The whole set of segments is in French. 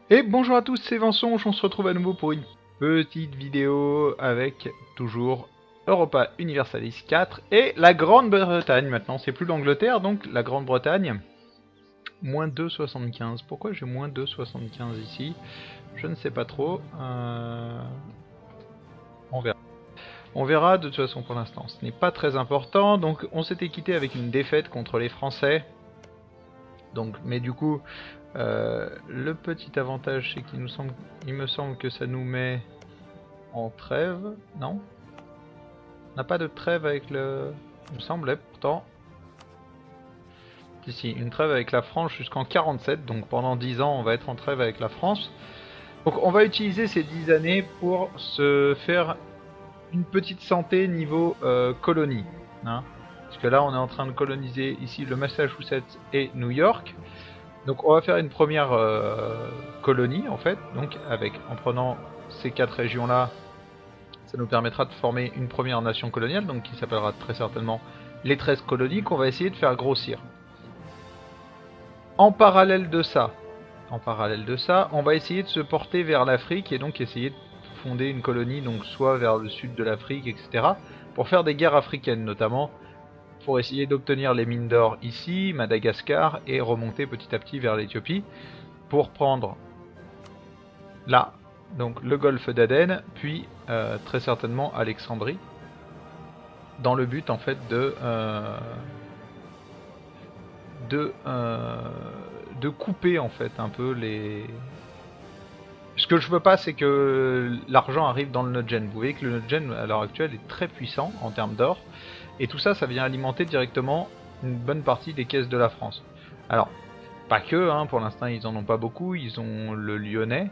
Et bonjour à tous, c'est Vincent, on se retrouve à nouveau pour une petite vidéo avec toujours Europa Universalis 4 et la Grande-Bretagne maintenant, c'est plus l'Angleterre donc la Grande-Bretagne. Moins 2,75, pourquoi j'ai moins 2,75 ici? Je ne sais pas trop, on verra. On verra de toute façon pour l'instant, ce n'est pas très important, donc on s'était quitté avec une défaite contre les Français. Donc, mais du coup, le petit avantage c'est qu'il me semble que ça nous met en trêve, non? On n'a pas de trêve avec le... Il me semblait pourtant. Ici, une trêve avec la France jusqu'en 47, donc pendant 10 ans on va être en trêve avec la France. Donc on va utiliser ces 10 années pour se faire une petite santé niveau colonie. Hein, parce que là on est en train de coloniser ici le Massachusetts et New York. Donc on va faire une première colonie en fait, donc en prenant ces 4 régions là. Ça nous permettra de former une première nation coloniale, donc qui s'appellera très certainement les 13 colonies, qu'on va essayer de faire grossir. En parallèle de ça, on va essayer de se porter vers l'Afrique et donc essayer de fonder une colonie, donc soit vers le sud de l'Afrique, etc., pour faire des guerres africaines notamment, pour essayer d'obtenir les mines d'or ici, Madagascar, et remonter petit à petit vers l'Éthiopie, pour prendre là, donc le golfe d'Aden, puis très certainement Alexandrie, dans le but en fait de couper en fait un peu les... Ce que je veux pas, c'est que l'argent arrive dans le nodegen. Vous voyez que le nodegen à l'heure actuelle est très puissant en termes d'or, et tout ça, ça vient alimenter directement une bonne partie des caisses de la France. Alors, pas que, hein, pour l'instant ils en ont pas beaucoup, ils ont le Lyonnais,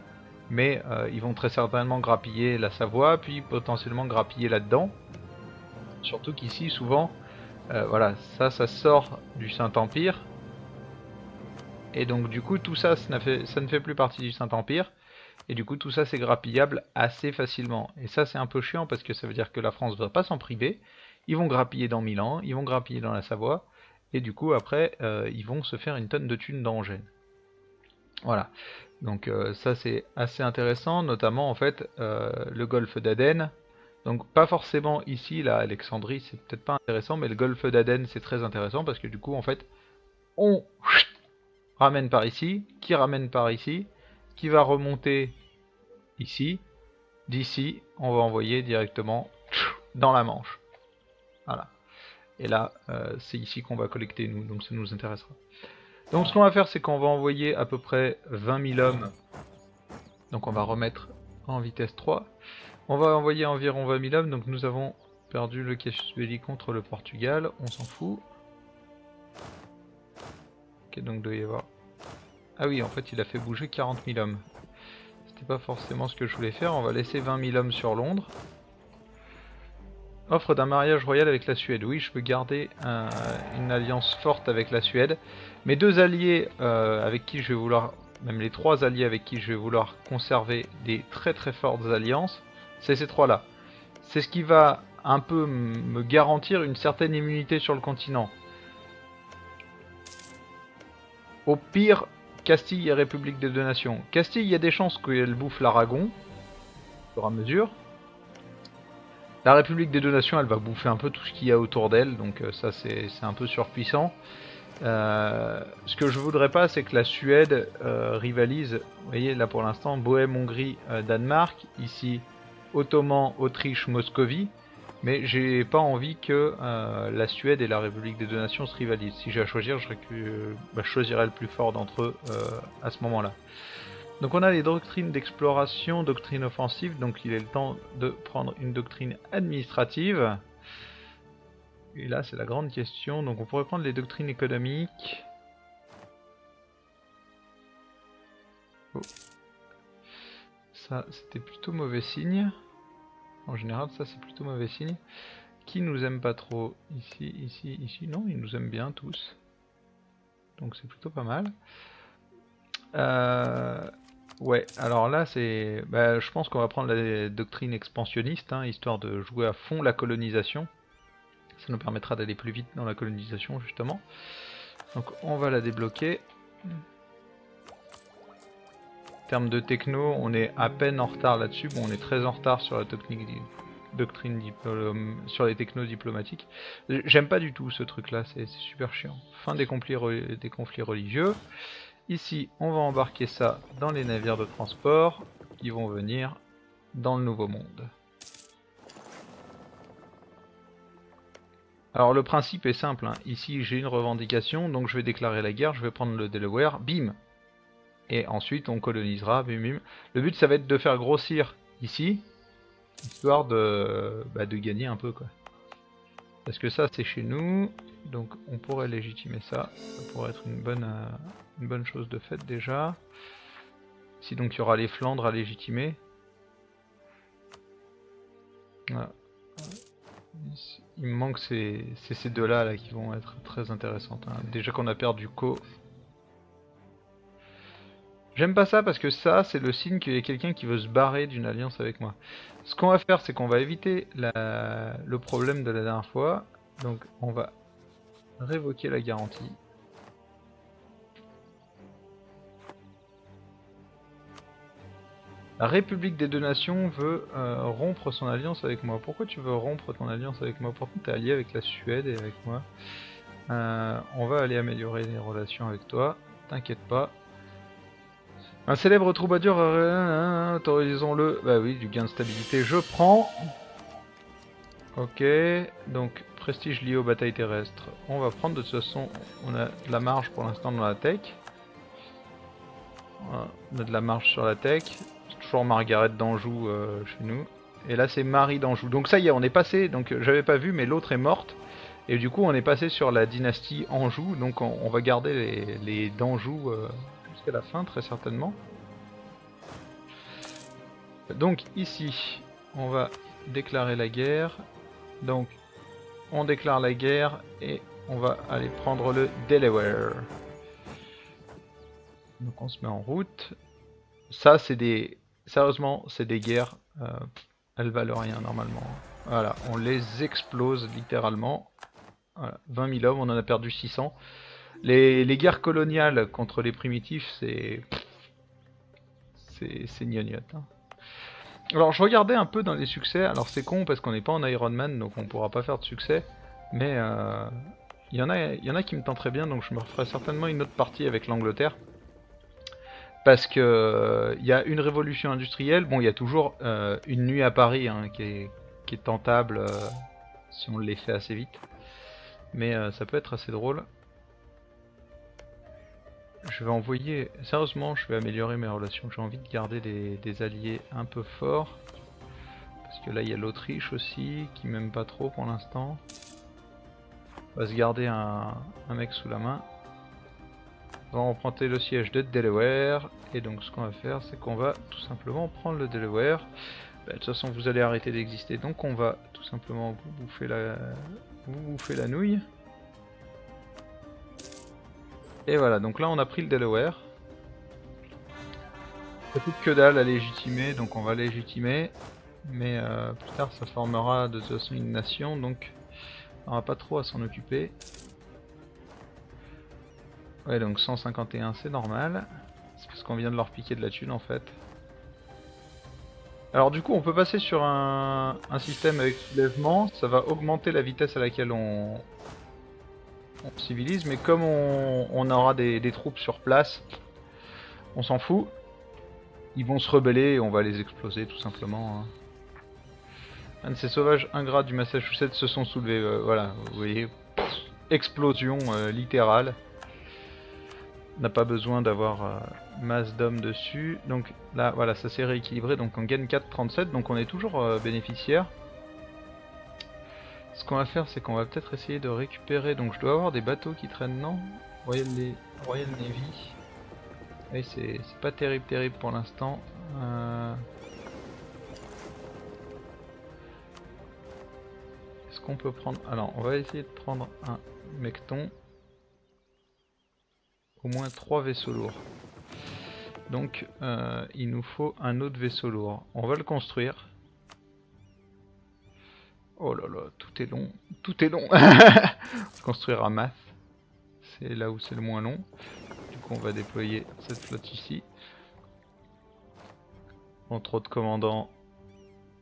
mais ils vont très certainement grappiller la Savoie, puis potentiellement grappiller là-dedans. Surtout qu'ici, souvent, voilà, ça sort du Saint-Empire. Et donc du coup tout ça, ça ne fait plus partie du Saint-Empire. Et du coup tout ça c'est grappillable assez facilement. Et ça c'est un peu chiant parce que ça veut dire que la France ne va pas s'en priver. Ils vont grappiller dans Milan, ils vont grappiller dans la Savoie. Et du coup après ils vont se faire une tonne de thunes dans Gênes. Voilà. Donc ça c'est assez intéressant, notamment en fait le golfe d'Aden. Donc pas forcément ici, là, Alexandrie, c'est peut-être pas intéressant, mais le golfe d'Aden c'est très intéressant parce que du coup en fait on ramène par ici, qui ramène par ici, qui va remonter ici, d'ici, on va envoyer directement dans la Manche. Voilà. Et là, c'est ici qu'on va collecter nous, donc ça nous intéressera. Donc ce qu'on va faire, c'est qu'on va envoyer à peu près 20 000 hommes. Donc on va remettre en vitesse 3. On va envoyer environ 20 000 hommes, donc nous avons perdu le casus belli contre le Portugal, on s'en fout. Ok, donc il doit y avoir... Ah oui, en fait il a fait bouger 40 000 hommes. C'était pas forcément ce que je voulais faire, on va laisser 20 000 hommes sur Londres. Offre d'un mariage royal avec la Suède. Oui, je peux garder une alliance forte avec la Suède. Mes deux alliés avec qui je vais vouloir, même les trois alliés avec qui je vais vouloir conserver des très très fortes alliances, c'est ces trois-là. C'est ce qui va un peu me garantir une certaine immunité sur le continent. Au pire, Castille et République des Deux Nations. Castille, il y a des chances qu'elle bouffe l'Aragon, au fur et à mesure. La République des Deux Nations, elle va bouffer un peu tout ce qu'il y a autour d'elle, donc ça c'est un peu surpuissant. Ce que je voudrais pas, c'est que la Suède rivalise. Vous voyez, là pour l'instant, Bohème, Hongrie, Danemark, ici Ottoman, Autriche, Moscovie. Mais j'ai pas envie que la Suède et la République des Deux Nations se rivalisent. Si j'ai à choisir, je choisirais le plus fort d'entre eux à ce moment-là. Donc on a les doctrines d'exploration, doctrine offensive, donc il est le temps de prendre une doctrine administrative. Et là c'est la grande question, donc on pourrait prendre les doctrines économiques. Oh. Ça c'était plutôt mauvais signe. En général ça c'est plutôt mauvais signe. Qui nous aime pas trop? Ici, ici, ici, non, ils nous aiment bien tous. Donc c'est plutôt pas mal. Ouais, alors là c'est... je pense qu'on va prendre la doctrine expansionniste, hein, histoire de jouer à fond la colonisation. Ça nous permettra d'aller plus vite dans la colonisation justement. Donc on va la débloquer. En termes de techno, on est à peine en retard là-dessus. Bon, on est très en retard sur la sur les technos diplomatiques. J'aime pas du tout ce truc-là, c'est super chiant. Fin des conflits religieux. Ici, on va embarquer ça dans les navires de transport qui vont venir dans le Nouveau Monde. Alors le principe est simple, hein. Ici j'ai une revendication, donc je vais déclarer la guerre, je vais prendre le Delaware, bim. Et ensuite on colonisera, bim bim. Le but ça va être de faire grossir ici, histoire de gagner un peu quoi. Parce que ça c'est chez nous, donc on pourrait légitimer ça, ça pourrait être une bonne chose de fait déjà. Ici donc il y aura les Flandres à légitimer. Voilà. Il me manque ces deux-là là, qui vont être très intéressantes. Hein. Déjà qu'on a perdu Co. J'aime pas ça parce que ça, c'est le signe qu'il y a quelqu'un qui veut se barrer d'une alliance avec moi. Ce qu'on va faire, c'est qu'on va éviter le problème de la dernière fois. Donc on va révoquer la garantie. La République des Deux Nations veut rompre son alliance avec moi. Pourquoi tu veux rompre ton alliance avec moi? Pourtant tu es allié avec la Suède et avec moi. On va aller améliorer les relations avec toi. T'inquiète pas. Un célèbre troubadour, autorisons-le. Bah oui, du gain de stabilité, je prends. Ok, donc prestige lié aux batailles terrestres. On va prendre, de toute façon, on a de la marge pour l'instant dans la tech. Voilà, on a de la marge sur la tech. C'est toujours Margaret d'Anjou chez nous. Et là c'est Marie d'Anjou. Donc ça y est, on est passé, donc j'avais pas vu, mais l'autre est morte. Et du coup on est passé sur la dynastie Anjou, donc on va garder les d'Anjou jusqu'à la fin très certainement. Donc ici, on va déclarer la guerre. Donc on déclare la guerre et on va aller prendre le Delaware. Donc on se met en route. Ça c'est des... Sérieusement, c'est des guerres, elles valent rien normalement. Voilà, on les explose littéralement. Voilà, 20 000 hommes, on en a perdu 600. Les guerres coloniales contre les primitifs, c'est gnognotte. Hein. Alors je regardais un peu dans les succès, alors c'est con parce qu'on n'est pas en Iron Man donc on pourra pas faire de succès, mais il y en a qui me tenteraient bien, donc je me referai certainement une autre partie avec l'Angleterre. Parce que y a une révolution industrielle, bon il y a toujours une nuit à Paris hein, qui est tentable si on les fait assez vite, mais ça peut être assez drôle. Je vais envoyer, sérieusement je vais améliorer mes relations, j'ai envie de garder des alliés un peu forts. Parce que là il y a l'Autriche aussi, qui m'aime pas trop pour l'instant. On va se garder un mec sous la main. On va emprunter le siège de Delaware. Et donc ce qu'on va faire, c'est qu'on va tout simplement prendre le Delaware. Bah, de toute façon vous allez arrêter d'exister, donc on va tout simplement vous bouffer la nouille. Et voilà, donc là on a pris le Delaware. Ça coûte que dalle à légitimer, donc on va légitimer. Mais plus tard ça formera de toute façon une nation, donc on n'aura pas trop à s'en occuper. Ouais, donc 151 c'est normal. C'est parce qu'on vient de leur piquer de la thune en fait. Alors du coup on peut passer sur un système avec soulèvement, ça va augmenter la vitesse à laquelle on civilise, mais comme on aura des troupes sur place, on s'en fout. Ils vont se rebeller et on va les exploser tout simplement. Hein. Un de ces sauvages ingrats du Massachusetts se sont soulevés, voilà, vous voyez, explosion littérale. On n'a pas besoin d'avoir masse d'hommes dessus. Donc là, voilà, ça s'est rééquilibré, donc on gagne 4,37, donc on est toujours bénéficiaire. Ce qu'on va faire, c'est qu'on va peut-être essayer de récupérer, donc je dois avoir des bateaux qui traînent, non? Royal Navy. Oui, c'est pas terrible pour l'instant. Est-ce qu'on peut prendre... Alors, on va essayer de prendre un mecton. Au moins 3 vaisseaux lourds. Donc, il nous faut un autre vaisseau lourd. On va le construire. Oh là là, tout est long. Tout est long. Construire à Math. C'est là où c'est le moins long. Du coup, on va déployer cette flotte ici. Trop de commandants.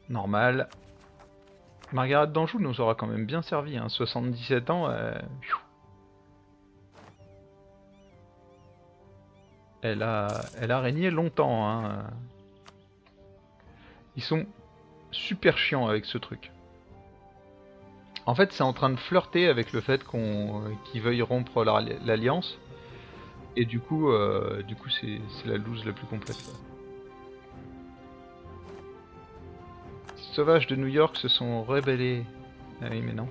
Normal. Margaret d'Anjou nous aura quand même bien servi, hein. 77 ans. Elle a régné longtemps, hein. Ils sont super chiants avec ce truc. En fait, c'est en train de flirter avec le fait qu'ils veuillent rompre l'alliance. Et du coup c'est la loose la plus complète. Les sauvages de New York se sont rebellés. Ah oui, mais non.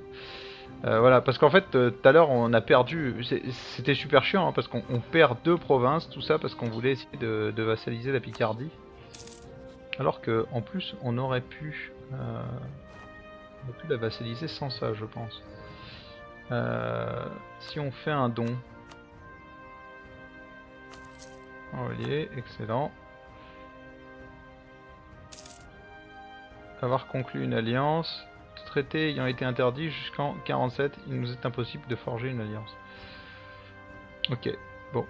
Voilà, parce qu'en fait, tout à l'heure, on a perdu. C'était super chiant, hein, parce qu'on perd 2 provinces, tout ça parce qu'on voulait essayer de vassaliser la Picardie. Alors que, en plus, on aurait pu la vassaliser sans ça, je pense. Si on fait un don. Envoyé, excellent. Avoir conclu une alliance. Tout traité ayant été interdit jusqu'en 47, il nous est impossible de forger une alliance. Ok, bon.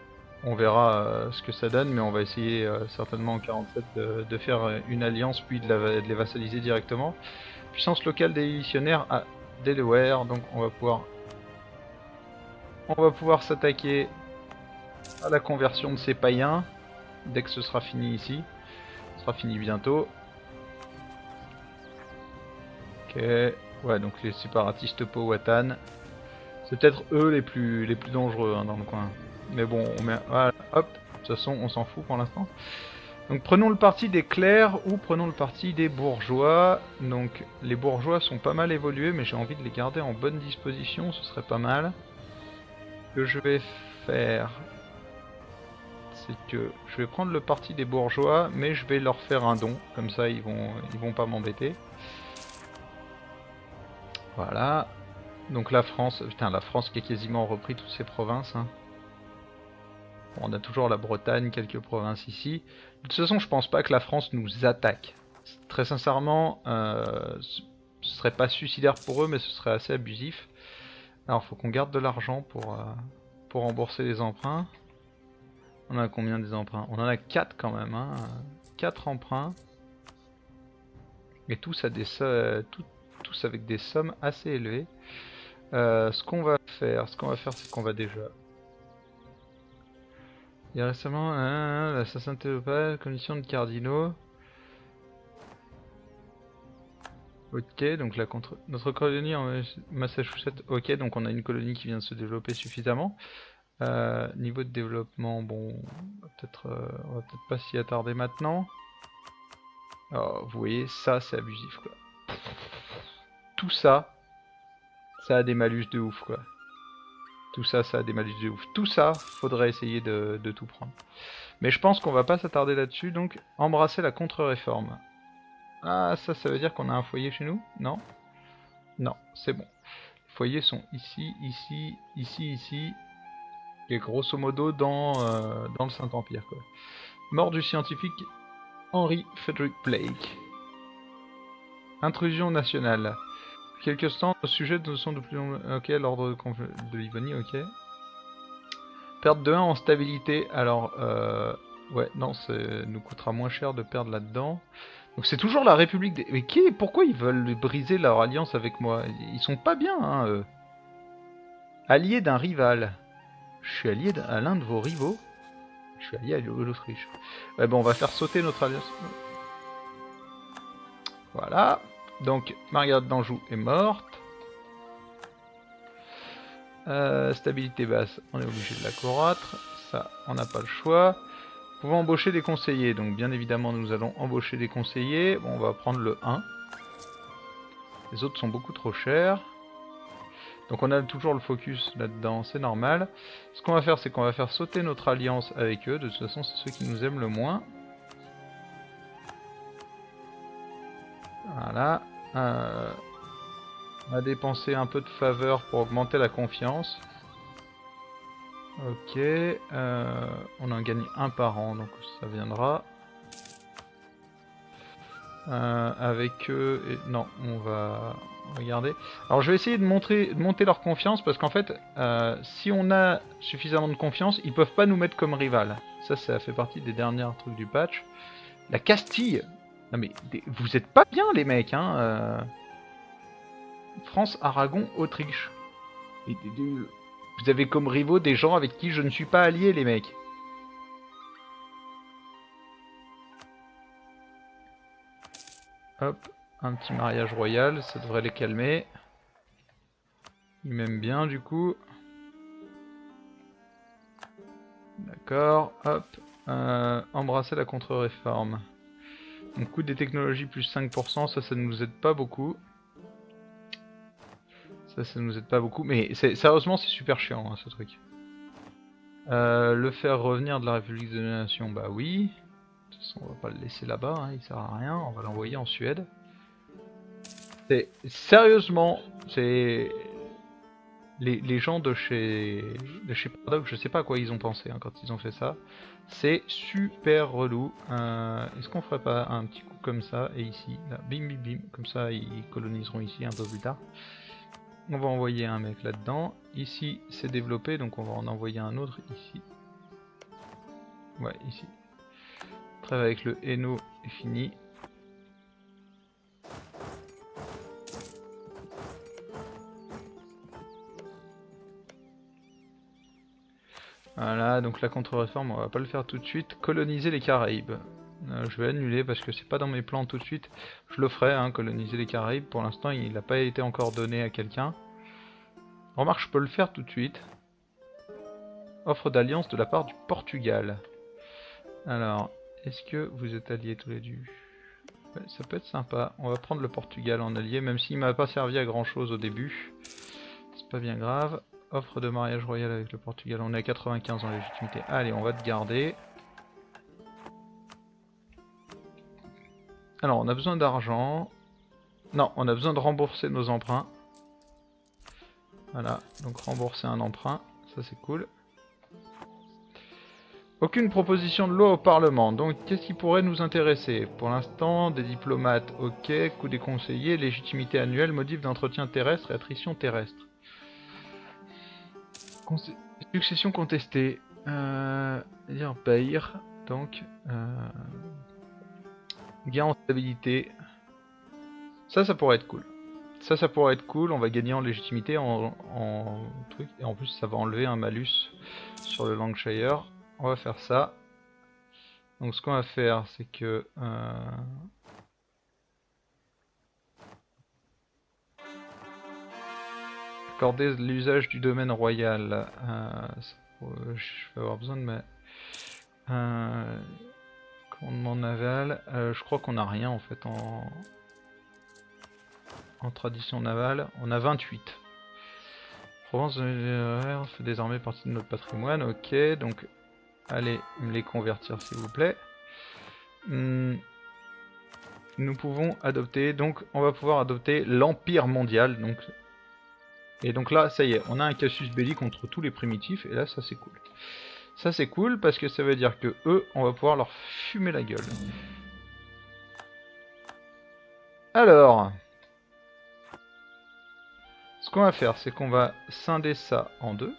On verra ce que ça donne, mais on va essayer certainement en 47 de faire une alliance puis de les vassaliser directement. Puissance locale des missionnaires à Delaware, donc on va pouvoir s'attaquer à la conversion de ces païens dès que ce sera fini ici. Ce sera fini bientôt. Ok, ouais, donc les séparatistes Powhatan, c'est peut-être eux les plus dangereux, hein, dans le coin. Mais bon, on met, voilà, hop, de toute façon on s'en fout pour l'instant. Donc prenons le parti des clercs ou prenons le parti des bourgeois. Donc les bourgeois sont pas mal évolués, mais j'ai envie de les garder en bonne disposition, ce serait pas mal. Ce que je vais faire, c'est que je vais prendre le parti des bourgeois, mais je vais leur faire un don, comme ça ils vont pas m'embêter. Voilà. Donc la France, putain, la France qui a quasiment repris toutes ses provinces, hein. Bon, on a toujours la Bretagne, quelques provinces ici. De toute façon, je pense pas que la France nous attaque. Très sincèrement, ce serait pas suicidaire pour eux, mais ce serait assez abusif. Alors, faut qu'on garde de l'argent pour rembourser les emprunts. On a combien des emprunts? On en a 4 quand même, hein. 4 emprunts. Et tous, tous avec des sommes assez élevées. Ce qu'on va faire, c'est qu'on va déjà... Il y a récemment l'assassin théopale, commission de cardinaux. Ok, donc notre colonie en Massachusetts, ok, donc on a une colonie qui vient de se développer suffisamment. Niveau de développement, bon, on va peut-être pas s'y attarder maintenant. Alors, vous voyez, ça c'est abusif quoi. Tout ça, ça a des malus de ouf quoi. Tout ça, ça a des malus de ouf. Tout ça, faudrait essayer de tout prendre. Mais je pense qu'on va pas s'attarder là-dessus, donc embrasser la contre-réforme. Ah, ça veut dire qu'on a un foyer chez nous? Non? Non, c'est bon. Les foyers sont ici, ici, ici, ici. Et grosso modo dans le Saint-Empire, quoi. Mort du scientifique Henry Frederick Blake. Intrusion nationale. Quelques stands au sujet de sont de plus en plus... Ok, l'ordre de Livonie, ok. Perte de 1 en stabilité. Alors, ouais, non, ça nous coûtera moins cher de perdre là-dedans. Donc c'est toujours la République des... Mais pourquoi ils veulent briser leur alliance avec moi? Ils sont pas bien, hein, eux. Allié d'un rival. Je suis allié à l'un de vos rivaux. Je suis allié à l'Autriche. Ouais, bon, on va faire sauter notre alliance. Voilà. Donc, Margaret d'Anjou est morte. Stabilité basse, on est obligé de la croître. Ça, on n'a pas le choix. Nous pouvons embaucher des conseillers. Donc, bien évidemment, nous allons embaucher des conseillers. Bon, on va prendre le 1. Les autres sont beaucoup trop chers. Donc on a toujours le focus là-dedans, c'est normal. Ce qu'on va faire, c'est qu'on va faire sauter notre alliance avec eux. De toute façon, c'est ceux qui nous aiment le moins. Voilà. On va dépenser un peu de faveur pour augmenter la confiance. Ok. On en gagne un par an, donc ça viendra. Avec eux... Non, on va... Regardez. Alors je vais essayer de monter leur confiance parce qu'en fait, si on a suffisamment de confiance, ils peuvent pas nous mettre comme rival. Ça fait partie des derniers trucs du patch. La Castille. Non mais vous êtes pas bien les mecs hein. France, Aragon, Autriche. Vous avez comme rivaux des gens avec qui je ne suis pas allié les mecs. Hop, un petit mariage royal, ça devrait les calmer. Ils m'aiment bien du coup. D'accord, hop. Embrasser la contre-réforme. Donc coût des technologies plus 5%, ça ne nous aide pas beaucoup. Ça nous aide pas beaucoup, mais sérieusement c'est super chiant hein, ce truc. Le faire revenir de la République des Nations, bah oui. De toute façon on va pas le laisser là-bas, hein, il sert à rien, on va l'envoyer en Suède. Sérieusement, c'est... Les gens de chez Paradox, je sais pas à quoi ils ont pensé hein, quand ils ont fait ça. C'est super relou. Est-ce qu'on ferait pas un petit coup comme ça et ici, là, bim bim bim, comme ça ils coloniseront ici un peu plus tard. On va envoyer un mec là-dedans. Ici c'est développé, donc on va en envoyer un autre ici. Ouais, ici. Trêve avec le Hainaut est fini. Voilà, donc la contre-réforme, on va pas le faire tout de suite. Coloniser les Caraïbes. Je vais annuler parce que c'est pas dans mes plans tout de suite. Je le ferai, hein, coloniser les Caraïbes. Pour l'instant, il n'a pas été encore donné à quelqu'un. Remarque, je peux le faire tout de suite. Offre d'alliance de la part du Portugal. Alors, est-ce que vous êtes alliés tous les deux? Ouais, ça peut être sympa. On va prendre le Portugal en allié, même s'il m'a pas servi à grand chose au début. C'est pas bien grave. Offre de mariage royal avec le Portugal. On est à 95 en légitimité. Allez, on va te garder. Alors, on a besoin d'argent. Non, on a besoin de rembourser nos emprunts. Voilà, donc rembourser un emprunt. Ça, c'est cool. Aucune proposition de loi au Parlement. Donc, qu'est-ce qui pourrait nous intéresser? Pour l'instant, des diplomates, ok. Coût des conseillers, légitimité annuelle, modif d'entretien terrestre et attrition terrestre. Succession contestée. Dire Bahir. Donc, gain en stabilité. Ça pourrait être cool. Ça pourrait être cool. On va gagner en légitimité, en truc. Et en plus, ça va enlever un malus sur le Lancashire. On va faire ça. Donc, ce qu'on va faire, c'est que... accorder l'usage du domaine royal. Je vais avoir besoin de ma... commandement naval. Je crois qu'on n'a rien en fait en tradition navale. On a 28. Provence fait désormais partie de notre patrimoine. Ok, donc allez me les convertir s'il vous plaît. Nous pouvons adopter, donc on va pouvoir adopter l'Empire mondial. Donc, et donc là, ça y est, on a un casus belli contre tous les primitifs. Et là, ça c'est cool. Ça c'est cool parce que ça veut dire que eux, on va pouvoir leur fumer la gueule. Alors, ce qu'on va faire, c'est qu'on va scinder ça en deux.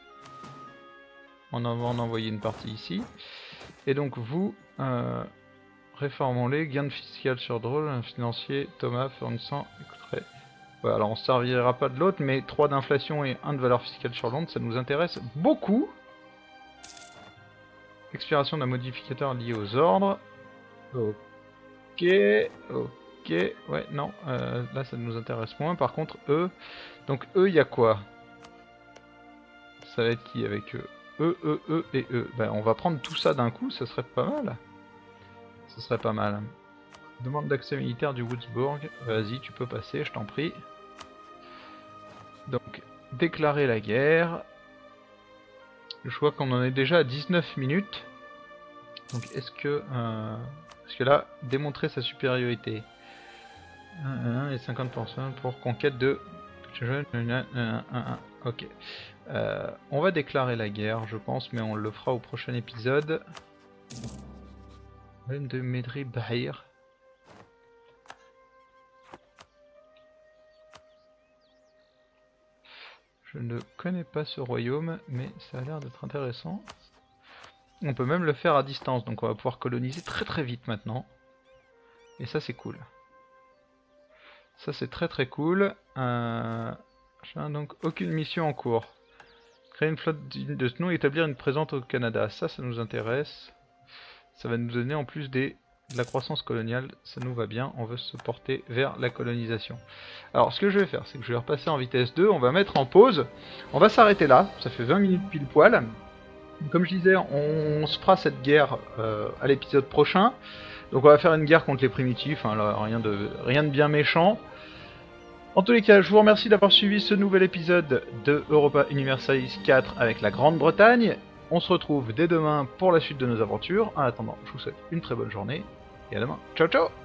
On va en envoyer une partie ici. Et donc vous, réformons-les. Gain de fiscal sur drôle, un financier, Thomas, fournissant, écouterait. Ouais, alors on ne servira pas de l'autre, mais 3 d'inflation et 1 de valeur fiscale sur Londres, ça nous intéresse beaucoup. Expiration d'un modificateur lié aux ordres. Ok, ok, ouais, non, là ça nous intéresse moins. Par contre, eux, donc eux, il y a quoi? Ça va être qui avec eux? Eux et eux. Ben, on va prendre tout ça d'un coup, ça serait pas mal. Ça serait pas mal. Demande d'accès militaire du Woodsburg. Vas-y, tu peux passer, je t'en prie. Donc, déclarer la guerre. Je vois qu'on en est déjà à 19 minutes. Donc, est-ce que... parce que là, démontrer sa supériorité. Et 50% pour conquête de... Ok. On va déclarer la guerre, je pense, mais on le fera au prochain épisode. De Medri Bahir. Je ne connais pas ce royaume, mais ça a l'air d'être intéressant. On peut même le faire à distance, donc on va pouvoir coloniser très très vite maintenant. Et ça c'est cool. Ça c'est très très cool. Donc aucune mission en cours. Créer une flotte de snow et établir une présence au Canada. Ça nous intéresse. Ça va nous donner en plus de la croissance coloniale. Ça nous va bien. On veut se porter vers la colonisation. Alors ce que je vais faire, c'est que je vais repasser en vitesse 2. On va mettre en pause. On va s'arrêter là. Ça fait 20 minutes pile poil. Comme je disais, on se fera cette guerre à l'épisode prochain. Donc on va faire une guerre contre les primitifs. Hein, là, rien de bien méchant. En tous les cas, je vous remercie d'avoir suivi ce nouvel épisode de Europa Universalis 4 avec la Grande-Bretagne. On se retrouve dès demain pour la suite de nos aventures. En attendant, je vous souhaite une très bonne journée et à demain. Ciao ciao!